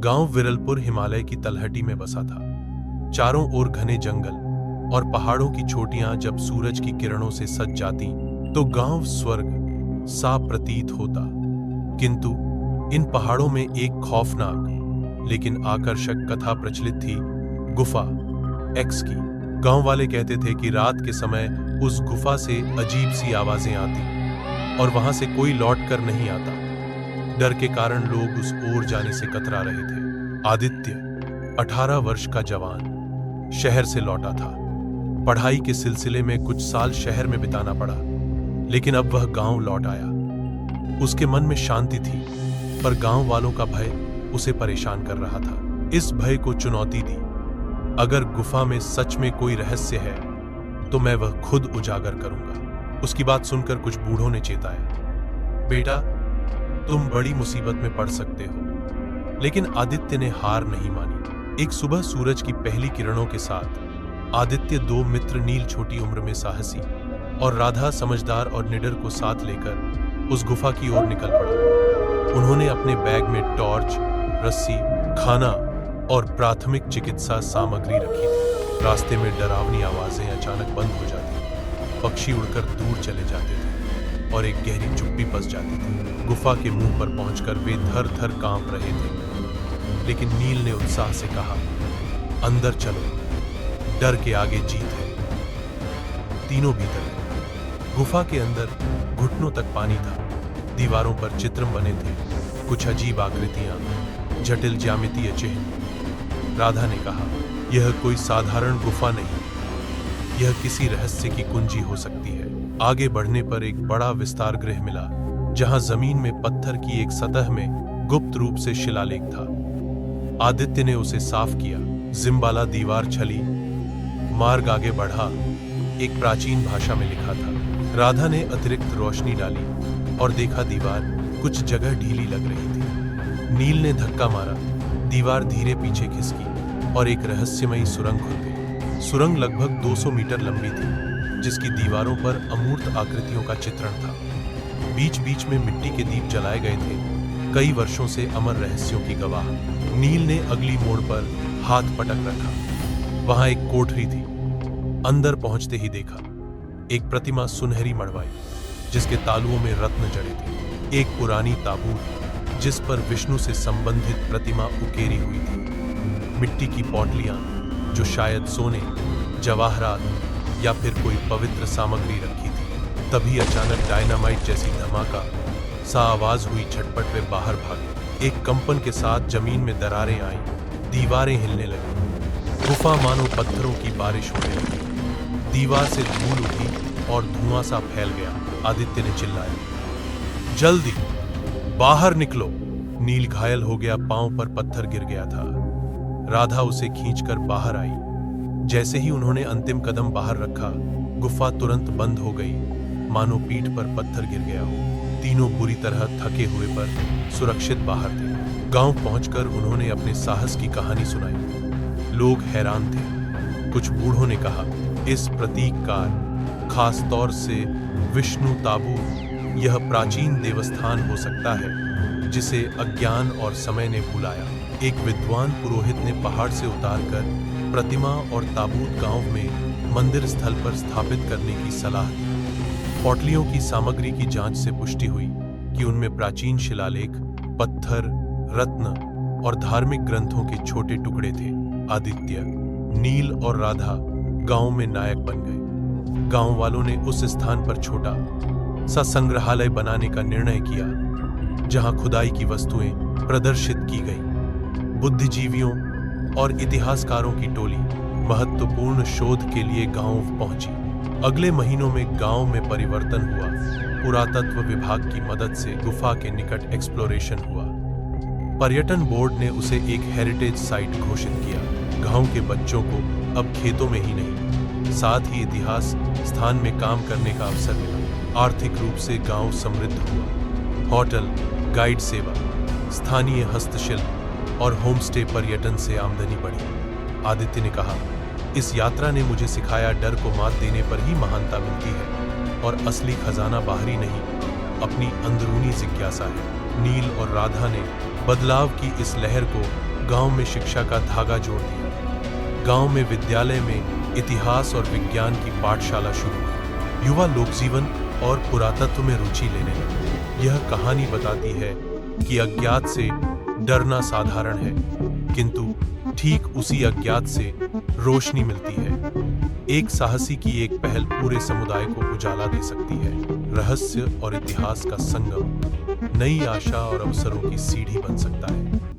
गांव विरलपुर हिमालय की तलहटी में बसा था। चारों ओर घने जंगल और पहाड़ों की चोटियां जब सूरज की किरणों से सज जाती तो गांव स्वर्ग सा प्रतीत होता। किंतु इन पहाड़ों में एक खौफनाक लेकिन आकर्षक कथा प्रचलित थी, गुफा एक्स की। गांव वाले कहते थे कि रात के समय उस गुफा से अजीब सी आवाजें आती और वहां से कोई लौट कर नहीं आता। डर के कारण लोग उस ओर जाने से कतरा रहे थे। आदित्य 18 वर्ष का जवान शहर से लौटा था। पढ़ाई के सिलसिले में कुछ साल शहर में बिताना पड़ा, लेकिन अब वह गांव लौट आया। उसके मन में शांति थी, पर गांव वालों का भय उसे परेशान कर रहा था। इस भय को चुनौती दी, अगर गुफा में सच में कोई रहस्य है तो मैं वह खुद उजागर करूंगा। उसकी बात सुनकर कुछ बूढ़ों ने चेताया, बेटा तुम बड़ी मुसीबत में पड़ सकते हो। लेकिन आदित्य ने हार नहीं मानी। एक सुबह सूरज की पहली किरणों के साथ आदित्य, दो मित्र नील छोटी उम्र में साहसी और राधा समझदार और निडर को साथ लेकर उस गुफा की ओर निकल पड़ा। उन्होंने अपने बैग में टॉर्च, रस्सी, खाना और प्राथमिक चिकित्सा सामग्री रखी थी। रास्ते में डरावनी आवाजें अचानक बंद हो जाती, पक्षी उड़कर दूर चले जाते थे और एक गहरी चुप्पी पस जाती थी। गुफा के मुंह पर पहुंचकर वे थर थर कांप रहे थे, लेकिन नील ने उत्साह से कहा, अंदर चलो, डर के आगे जीत है। तीनों भीतर गए। गुफा के अंदर घुटनों तक पानी था। दीवारों पर चित्र बने थे, कुछ अजीब आकृतियां, जटिल ज्यामितीय चिन्ह। राधा ने कहा, यह कोई साधारण गुफा नहीं, यह किसी रहस्य की कुंजी हो सकती है। आगे बढ़ने पर एक बड़ा विस्तार गृह मिला, जहां जमीन में पत्थर की एक सतह में गुप्त रूप से शिलालेख था। आदित्य ने उसे साफ किया। जिम्बाला दीवार छली, मार्ग आगे बढ़ा, एक प्राचीन भाषा में लिखा था। राधा ने अतिरिक्त रोशनी डाली और देखा दीवार कुछ जगह ढीली लग रही थी। नील ने धक्का मारा, दीवार धीरे पीछे खिसकी और एक रहस्यमयी सुरंग खुल गई। सुरंग लगभग 200 मीटर लंबी थी, जिसकी दीवारों पर अमूर्त आकृतियों का चित्रण था। बीच बीच में मिट्टी के दीप जलाए गए थे, कई वर्षों से अमर रहस्यों की गवाह। नील ने अगली मोड़ पर हाथ पटक रखा। वहां एक कोठरी थी। अंदर पहुंचते ही देखा एक प्रतिमा सुनहरी मड़वाई, जिसके तालुओं में रत्न जड़े थे। एक पुरानी ताबूत, जिस पर विष्णु से संबंधित प्रतिमा उकेरी हुई थी। मिट्टी की पौटलियां, जो शायद सोने, जवाहरात या फिर कोई पवित्र सामग्री रखी थी। तभी अचानक डायनामाइट जैसी धमाका सा आवाज हुई। झटपट वे बाहर भागे। एक कंपन के साथ जमीन में दरारें आईं, दीवारें हिलने लगी। गुफा मानो पत्थरों की बारिश होने लगी। दीवार से धूल उठी और धुआं सा फैल गया। आदित्य ने चिल्लाया, जल्दी बाहर निकलो। नील घायल हो गया, पांव पर पत्थर गिर गया था। राधा उसे खींचकर बाहर आई। जैसे ही उन्होंने अंतिम कदम बाहर रखा, गुफा तुरंत बंद हो गई, मानो पीठ पर पत्थर गिर गया हो। तीनों बुरी तरह थके हुए पर सुरक्षित बाहर थे। गांव पहुंचकर उन्होंने अपने साहस की कहानी सुनाई। लोग हैरान थे। कुछ बूढ़ों ने कहा, इस प्रतीककार, खास तौर से विष्णु ताबूत, यह प्राचीन देवस्थान हो सकता है जिसे अज्ञान और समय ने भुलाया। एक विद्वान पुरोहित ने पहाड़ से उतारकर प्रतिमा और ताबूत गांव में मंदिर स्थल पर स्थापित करने की सलाह दी। पौटलियों की सामग्री की जांच से पुष्टि हुई कि उनमें प्राचीन शिलालेख, पत्थर, रत्न और धार्मिक ग्रंथों के छोटे टुकड़े थे। आदित्य, नील और राधा गांव में नायक बन गए। गांव वालों ने उस स्थान पर छोटा सा संग्रहालय बनाने का निर्णय किया, जहां खुदाई की वस्तुएं प्रदर्शित की गई। बुद्धिजीवियों और इतिहासकारों की टोली महत्वपूर्ण शोध के लिए गांव पहुंची। अगले महीनों में गांव में परिवर्तन हुआ। पुरातत्व विभाग की मदद से गुफा के निकट एक्सप्लोरेशन हुआ। पर्यटन बोर्ड ने उसे एक हेरिटेज साइट घोषित किया। गांव के बच्चों को अब खेतों में ही नहीं, साथ ही इतिहास स्थान में काम करने का अवसर मिला। आर्थिक रूप से गांव समृद्ध हुआ। होटल, गाइड सेवा, स्थानीय हस्तशिल्प और होमस्टे पर्यटन से आमदनी बढ़ी। आदित्य ने कहा, इस यात्रा ने मुझे सिखाया, डर को मात देने पर ही महानता मिलती है और असली खजाना बाहरी नहीं, अपनी अंदरूनी जिज्ञासा है। नील और राधा ने बदलाव की इस लहर को गांव में शिक्षा का धागा जोड़ दिया। गांव में विद्यालय में इतिहास और विज्ञान की पाठशाला शुरू हुई। युवा लोकजीवन और पुरातत्व में रुचि लेने लगे। यह कहानी बताती है कि अज्ञात से डरना साधारण है, किंतु ठीक उसी अज्ञात से रोशनी मिलती है। एक साहसी की एक पहल पूरे समुदाय को उजाला दे सकती है। रहस्य और इतिहास का संगम नई आशा और अवसरों की सीढ़ी बन सकता है।